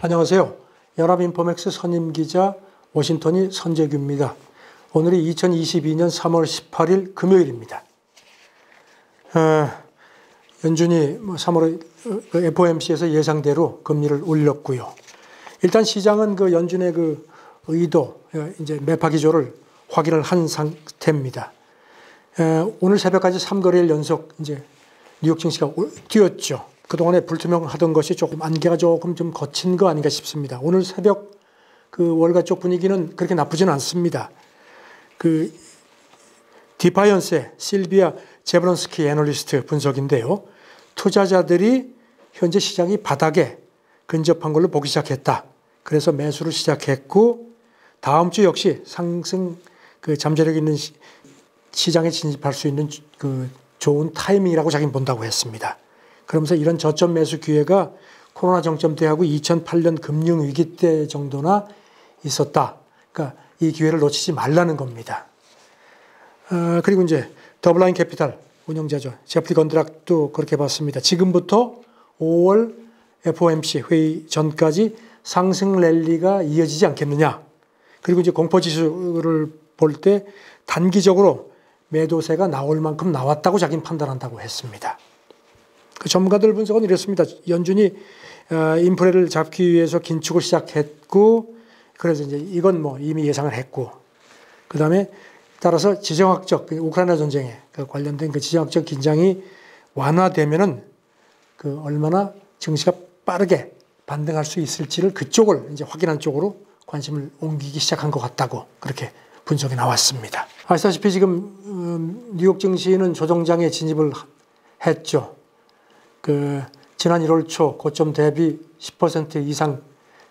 안녕하세요. 연합인포맥스 선임기자 워싱턴이 선재규입니다. 오늘이 2022년 3월 18일 금요일입니다. 연준이 3월 FOMC에서 예상대로 금리를 올렸고요. 일단 시장은 그 연준의 그 의도, 이제 매파 기조를 확인을 한 상태입니다. 오늘 새벽까지 3거래일 연속 이제 뉴욕 증시가 뛰었죠. 그동안에 불투명하던 것이 조금 안개가 조금 좀 거친 거 아닌가 싶습니다. 오늘 새벽 그 월가 쪽 분위기는 그렇게 나쁘지는 않습니다. 그 디파이언스의 실비아 제브론스키 애널리스트 분석인데요. 투자자들이 현재 시장이 바닥에 근접한 걸로 보기 시작했다. 그래서 매수를 시작했고 다음 주 역시 상승 그 잠재력 있는 시장에 진입할 수 있는 그 좋은 타이밍이라고 자기는 본다고 했습니다. 그러면서 이런 저점 매수 기회가 코로나 정점 때하고 2008년 금융위기 때 정도나 있었다. 그러니까 이 기회를 놓치지 말라는 겁니다. 그리고 이제 더블라인 캐피탈 운영자죠. 제프리 건드락도 그렇게 봤습니다. 지금부터 5월 FOMC 회의 전까지 상승 랠리가 이어지지 않겠느냐. 그리고 이제 공포지수를 볼 때 단기적으로 매도세가 나올 만큼 나왔다고 자기는 판단한다고 했습니다. 그 전문가들 분석은 이렇습니다. 연준이 인플레를 잡기 위해서 긴축을 시작했고, 그래서 이제 이건 뭐 이미 예상을 했고, 그 다음에 따라서 지정학적 우크라이나 전쟁에 관련된 그 지정학적 긴장이 완화되면은 그 얼마나 증시가 빠르게 반등할 수 있을지를 그쪽을 이제 확인한 쪽으로 관심을 옮기기 시작한 것 같다고 그렇게 분석이 나왔습니다. 아시다시피 지금 뉴욕 증시는 조정장에 진입을 했죠. 그 지난 1월 초 고점 대비 10% 이상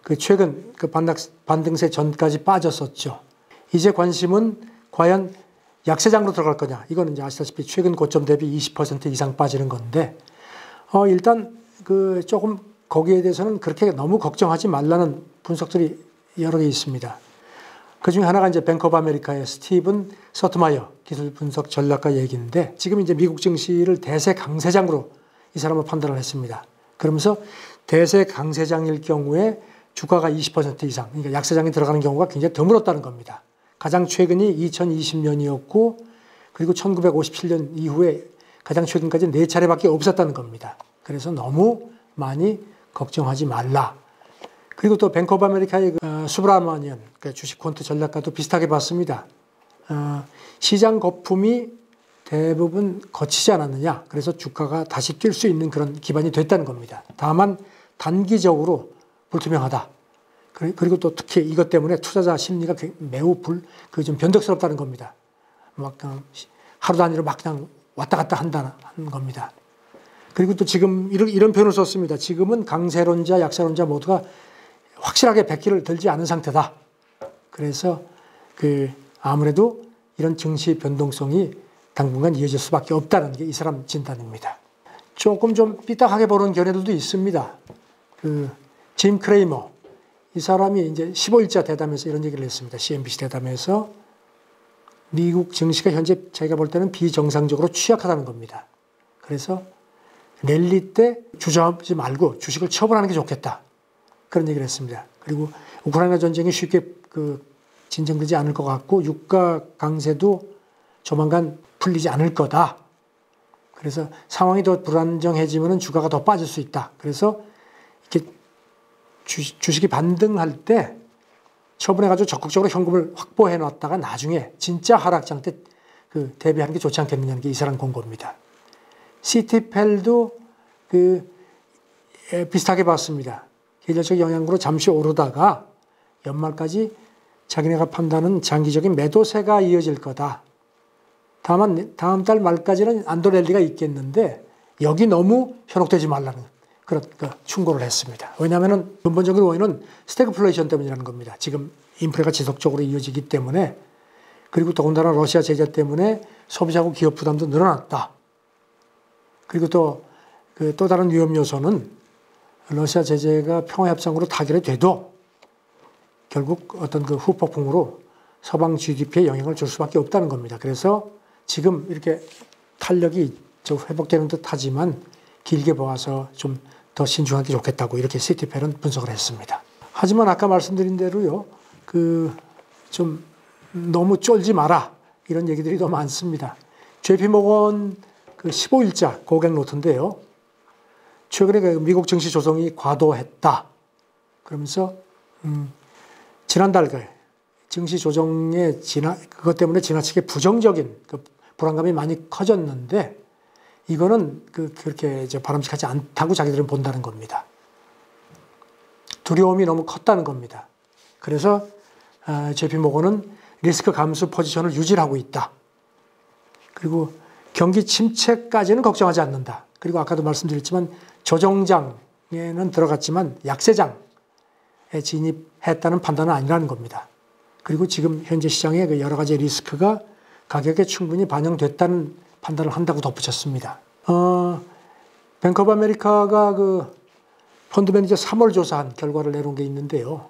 그 최근 그 반등세 전까지 빠졌었죠. 이제 관심은 과연 약세장으로 들어갈 거냐. 이거는 이제 아시다시피 최근 고점 대비 20% 이상 빠지는 건데, 일단 그 조금 거기에 대해서는 그렇게 너무 걱정하지 말라는 분석들이 여러 개 있습니다. 그 중에 하나가 이제 뱅크 오브 아메리카의 스티븐 서트마이어 기술 분석 전략가 얘기인데, 지금 이제 미국 증시를 대세 강세장으로 이 사람은 판단을 했습니다. 그러면서 대세 강세장일 경우에 주가가 20% 이상, 그러니까 약세장에 들어가는 경우가 굉장히 드물었다는 겁니다. 가장 최근이 2020년이었고, 그리고 1957년 이후에 가장 최근까지 4차례밖에 없었다는 겁니다. 그래서 너무 많이 걱정하지 말라. 그리고 또 뱅크 오브 아메리카의 수브라마니언 주식 퀀트 전략가도 비슷하게 봤습니다. 시장 거품이 대부분 거치지 않았느냐. 그래서 주가가 다시 뛸 수 있는 그런 기반이 됐다는 겁니다. 다만 단기적으로 불투명하다. 그리고 또 특히 이것 때문에 투자자 심리가 매우 좀 변덕스럽다는 겁니다. 막 하루 단위로 막 그냥 왔다 갔다 한다는 겁니다. 그리고 또 지금 이런 표현을 썼습니다. 지금은 강세론자, 약세론자 모두가 확실하게 백기를 들지 않은 상태다. 그래서 아무래도 이런 증시 변동성이 당분간 이어질 수밖에 없다는 게 이 사람 진단입니다. 조금 좀 삐딱하게 보는 견해들도 있습니다. 짐 크레이머, 이 사람이 이제 15일자 대담에서 이런 얘기를 했습니다. CNBC 대담에서 미국 증시가 현재 자기가 볼 때는 비정상적으로 취약하다는 겁니다. 그래서 랠리 때 주저하지 말고 주식을 처분하는 게 좋겠다. 그런 얘기를 했습니다. 그리고 우크라이나 전쟁이 쉽게 진정되지 않을 것 같고 유가 강세도 조만간 풀리지 않을 거다. 그래서 상황이 더 불안정해지면 주가가 더 빠질 수 있다. 그래서 이렇게 주식이 반등할 때 처분해가지고 적극적으로 현금을 확보해 놨다가 나중에 진짜 하락장 때 대비하는 게 좋지 않겠느냐는 게 이 사람 공고입니다. 시티펠도 비슷하게 봤습니다. 계절적 영향으로 잠시 오르다가 연말까지 자기네가 판단은 장기적인 매도세가 이어질 거다. 다만 다음 달 말까지는 안도 랠리가 있겠는데 여기 너무 현혹되지 말라는 그런 충고를 했습니다. 왜냐하면 근본적인 원인은 스태그플레이션 때문이라는 겁니다. 지금 인플레가 지속적으로 이어지기 때문에, 그리고 더군다나 러시아 제재 때문에 소비자고 기업 부담도 늘어났다. 그리고 또 다른 위험 요소는 러시아 제재가 평화협상으로 타결이 돼도 결국 어떤 후폭풍으로 서방 GDP에 영향을 줄 수밖에 없다는 겁니다. 그래서 지금 이렇게 탄력이 회복되는 듯 하지만 길게 보아서 좀 더 신중하게 좋겠다고 이렇게 시티펠은 분석을 했습니다. 하지만 아까 말씀드린 대로요, 좀 너무 쫄지 마라 이런 얘기들이 더 많습니다. JP 모건 15일자 고객 노트인데요. 최근에 미국 증시 조정이 과도했다. 그러면서 지난달 증시 조정의 그것 때문에 지나치게 부정적인 불안감이 많이 커졌는데 이거는 그렇게 바람직하지 않다고 자기들은 본다는 겁니다. 두려움이 너무 컸다는 겁니다. 그래서 JP 모건은 리스크 감수 포지션을 유지하고 있다. 그리고 경기 침체까지는 걱정하지 않는다. 그리고 아까도 말씀드렸지만 조정장에는 들어갔지만 약세장에 진입했다는 판단은 아니라는 겁니다. 그리고 지금 현재 시장의 여러 가지 리스크가 가격에 충분히 반영됐다는 판단을 한다고 덧붙였습니다. 뱅크 오브 아메리카가 펀드 매니저 3월 조사한 결과를 내놓은 게 있는데요.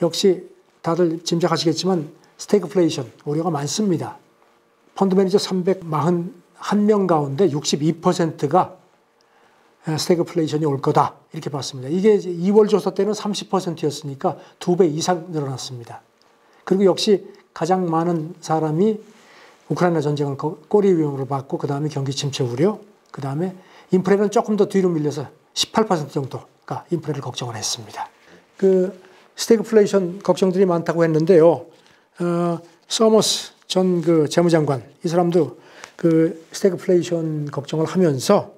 역시 다들 짐작하시겠지만 스태그플레이션 우려가 많습니다. 펀드 매니저 341명 가운데 62%가 스태그플레이션이 올 거다 이렇게 봤습니다. 이게 2월 조사 때는 30%였으니까 2배 이상 늘어났습니다. 그리고 역시 가장 많은 사람이 우크라이나 전쟁을 꼬리 위험으로 받고 그 다음에 경기 침체 우려, 그 다음에 인플레는 조금 더 뒤로 밀려서 18% 정도가 인플레를 걱정을 했습니다. 스태그플레이션 걱정들이 많다고 했는데요. 서머스 전 재무장관 이 사람도 스태그플레이션 걱정을 하면서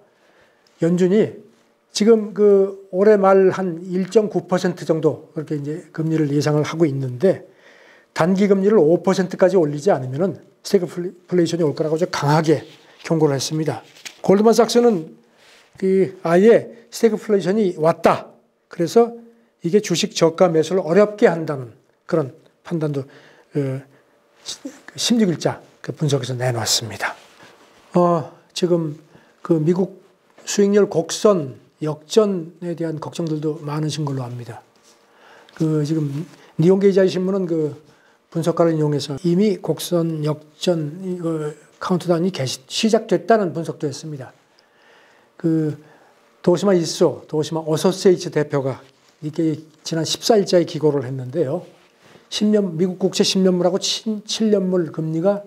연준이 지금 올해 말 한 1.9% 정도 그렇게 이제 금리를 예상을 하고 있는데 단기 금리를 5%까지 올리지 않으면은 스태그플레이션이 올 거라고 아주 강하게 경고를 했습니다. 골드만삭스는 아예 스태그플레이션이 왔다. 그래서 이게 주식 저가 매수를 어렵게 한다는 그런 판단도 16일자 분석에서 내놓았습니다. 지금 미국 수익률 곡선 역전에 대한 걱정들도 많으신 걸로 압니다. 지금 니혼게이자이 신문은 분석가를 이용해서 이미 곡선 역전 카운트다운이 시작됐다는 분석도 했습니다. 도시마 이소, 도시마 어소시에이츠 대표가 이게 지난 14일자에 기고를 했는데요. 미국 국채 10년물하고 7년물 금리가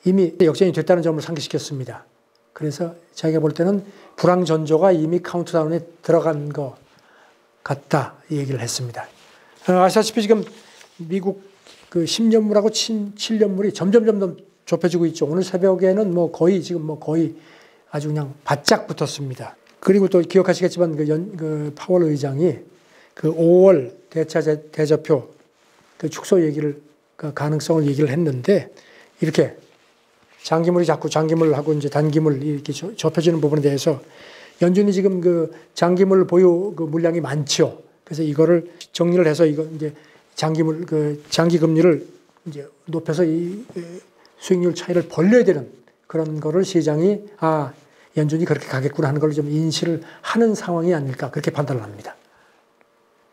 이미 역전이 됐다는 점을 상기시켰습니다. 그래서 자기가 볼 때는 불황 전조가 이미 카운트다운에 들어간 것 같다 이 얘기를 했습니다. 아시다시피 지금 미국 10년물하고 7년물이 점점 좁혀지고 있죠. 오늘 새벽에는 거의 아주 그냥 바짝 붙었습니다. 그리고 또 기억하시겠지만 파월 의장이 5월 대자표 축소 얘기를 가능성을 얘기를 했는데 이렇게 장기물이 자꾸 장기물하고 이제 단기물 이렇게 좁혀지는 부분에 대해서 연준이 지금 장기물 보유 물량이 많죠. 그래서 이거를 정리를 해서 이거 이제 장기 금리를 이제 높여서 이 수익률 차이를 벌려야 되는 그런 거를 시장이 연준이 그렇게 가겠구나 하는 걸 좀 인식을 하는 상황이 아닐까 그렇게 판단을 합니다.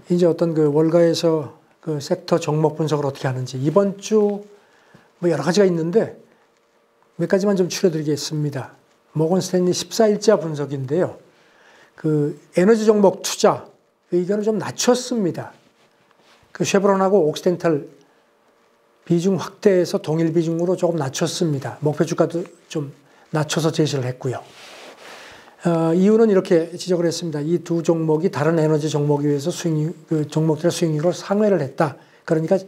이제 어떤 월가에서 섹터 종목 분석을 어떻게 하는지 이번 주 여러 가지가 있는데 몇 가지만 좀 추려드리겠습니다. 모건 스탠리 14일자 분석인데요. 에너지 종목 투자 의견을 좀 낮췄습니다. 쉐브론하고 옥시덴탈 비중 확대해서 동일 비중으로 조금 낮췄습니다. 목표 주가도 좀 낮춰서 제시를 했고요. 이유는 이렇게 지적을 했습니다. 이 두 종목이 다른 에너지 종목에 비해서 종목들의 수익률을 상회를 했다. 그러니까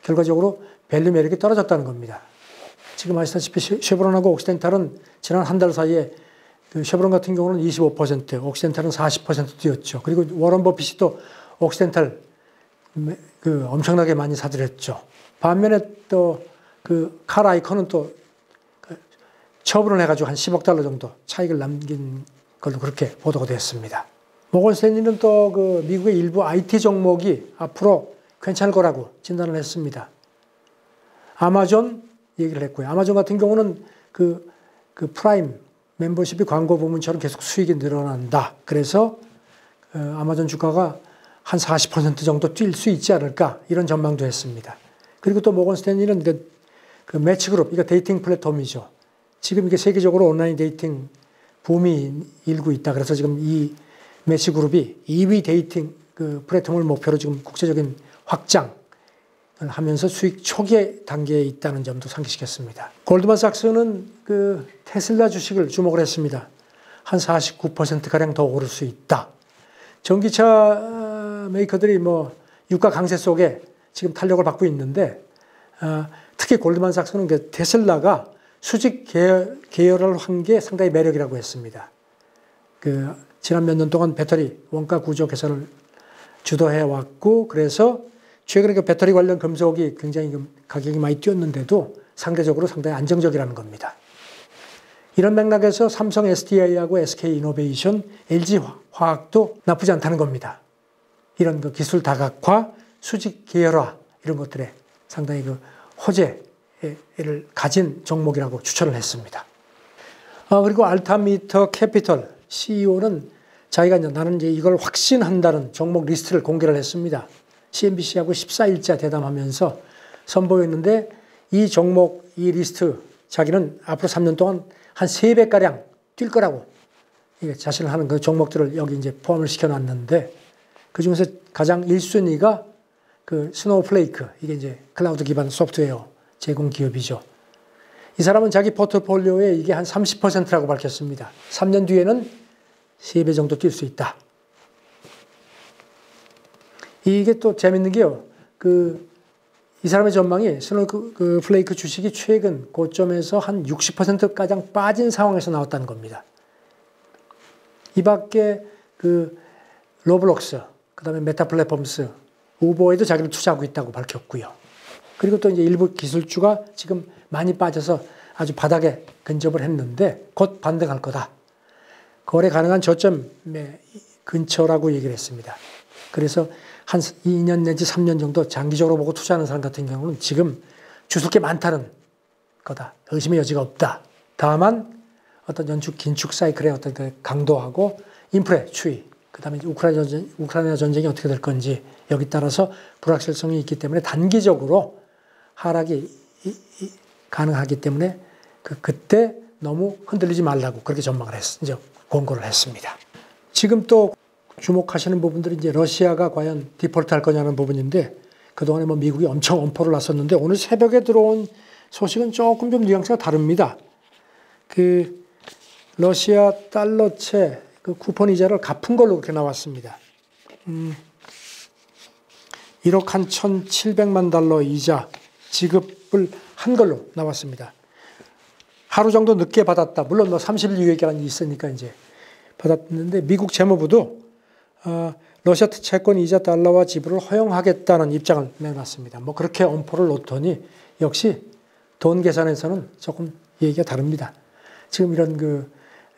결과적으로 밸류 매력이 떨어졌다는 겁니다. 지금 아시다시피 쉐브론하고 옥시덴탈은 지난 한 달 사이에 쉐브론 같은 경우는 25%, 옥시덴탈은 40% 뛰었죠. 그리고 워런 버핏이 또 옥시덴탈 엄청나게 많이 사들였죠. 반면에 또 칼 아이컨은 또 처분을 해가지고 한 10억 달러 정도 차익을 남긴 걸로 그렇게 보도가 됐습니다. 모건 스탠리는 또 미국의 일부 IT 종목이 앞으로 괜찮을 거라고 진단을 했습니다. 아마존 얘기를 했고요. 아마존 같은 경우는 프라임 멤버십이 광고 부문처럼 계속 수익이 늘어난다. 그래서 아마존 주가가 한 40% 정도 뛸 수 있지 않을까 이런 전망도 했습니다. 그리고 또 모건 스탠리는 매치그룹, 이거 데이팅 플랫폼이죠. 지금 이게 세계적으로 온라인 데이팅 붐이 일고 있다. 그래서 지금 이 매치그룹이 2위 데이팅 그 플랫폼을 목표로 지금 국제적인 확장을 하면서 수익 초기 단계에 있다는 점도 상기시켰습니다. 골드만삭스는 그 테슬라 주식을 주목을 했습니다. 한 49%가량 더 오를 수 있다. 전기차 메이커들이 뭐 유가 강세 속에 지금 탄력을 받고 있는데, 특히 골드만삭스는 그 테슬라가 수직 계열을 한 게 상당히 매력이라고 했습니다. 그 지난 몇 년 동안 배터리 원가 구조 개선을 주도해 왔고, 그래서 최근에 그 배터리 관련 금속이 굉장히 가격이 많이 뛰었는데도 상대적으로 상당히 안정적이라는 겁니다. 이런 맥락에서 삼성 SDI하고 SK 이노베이션, LG 화학도 나쁘지 않다는 겁니다. 이런 그 기술 다각화, 수직 계열화 이런 것들에 상당히 그 호재를 가진 종목이라고 추천을 했습니다. 그리고 알타미터 캐피털 CEO는 자기가 나는 이제 이걸 확신한다는 종목 리스트를 공개를 했습니다. CNBC하고 14일째 대담하면서 선보였는데 이 종목, 이 리스트 자기는 앞으로 3년 동안 한 3배가량 뛸 거라고 자신을 하는 그 종목들을 여기 이제 포함을 시켜놨는데, 그 중에서 가장 1순위가 그 스노우플레이크, 이게 이제 클라우드 기반 소프트웨어 제공 기업이죠. 이 사람은 자기 포트폴리오에 이게 한 30%라고 밝혔습니다. 3년 뒤에는 3배 정도 뛸 수 있다. 이게 또 재밌는 게요. 이 사람의 전망이 스노우플레이크 주식이 최근 고점에서 한 60%가량 빠진 상황에서 나왔다는 겁니다. 이 밖에 그 로블록스, 그 다음에 메타 플랫폼스, 우버에도 자기를 투자하고 있다고 밝혔고요. 그리고 또 이제 일부 기술주가 지금 많이 빠져서 아주 바닥에 근접을 했는데 곧 반등할 거다. 거래 가능한 저점 근처라고 얘기를 했습니다. 그래서 한 2년 내지 3년 정도 장기적으로 보고 투자하는 사람 같은 경우는 지금 주술 게 많다는 거다. 의심의 여지가 없다. 다만 어떤 긴축 사이클의 어떤 그 강도하고 인플레 추이, 그 다음에 우크라이나 전쟁이 어떻게 될 건지 여기 따라서 불확실성이 있기 때문에 단기적으로 하락이 가능하기 때문에 그때 너무 흔들리지 말라고 그렇게 전망을 이제 권고를 했습니다. 지금 또 주목하시는 부분들이 이제 러시아가 과연 디폴트 할 거냐는 부분인데, 그동안에 뭐 미국이 엄청 엄포를 놨었는데 오늘 새벽에 들어온 소식은 조금 좀 뉘앙스가 다릅니다. 그 러시아 달러채 그 쿠폰 이자를 갚은 걸로 그렇게 나왔습니다. 1억 한 1,700만 달러 이자 지급을 한 걸로 나왔습니다. 하루 정도 늦게 받았다. 물론 뭐 30일 이후에 기간이 있으니까 이제 받았는데, 미국 재무부도 러시아 채권 이자 달러화 지불을 허용하겠다는 입장을 내놨습니다. 뭐 그렇게 엄포를 놓더니 역시 돈 계산에서는 조금 얘기가 다릅니다. 지금 이런 그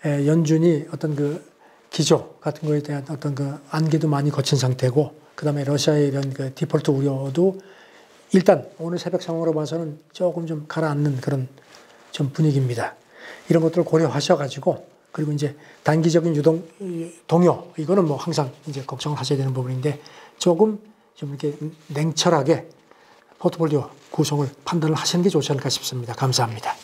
연준이 어떤 그 기조 같은 거에 대한 어떤 그 안개도 많이 거친 상태고, 그 다음에 러시아의 이런 그 디폴트 우려도 일단 오늘 새벽 상황으로 봐서는 조금 좀 가라앉는 그런 좀 분위기입니다. 이런 것들을 고려하셔가지고, 그리고 이제 단기적인 동요, 이거는 뭐 항상 이제 걱정을 하셔야 되는 부분인데, 조금 좀 이렇게 냉철하게 포트폴리오 구성을 판단을 하시는 게 좋지 않을까 싶습니다. 감사합니다.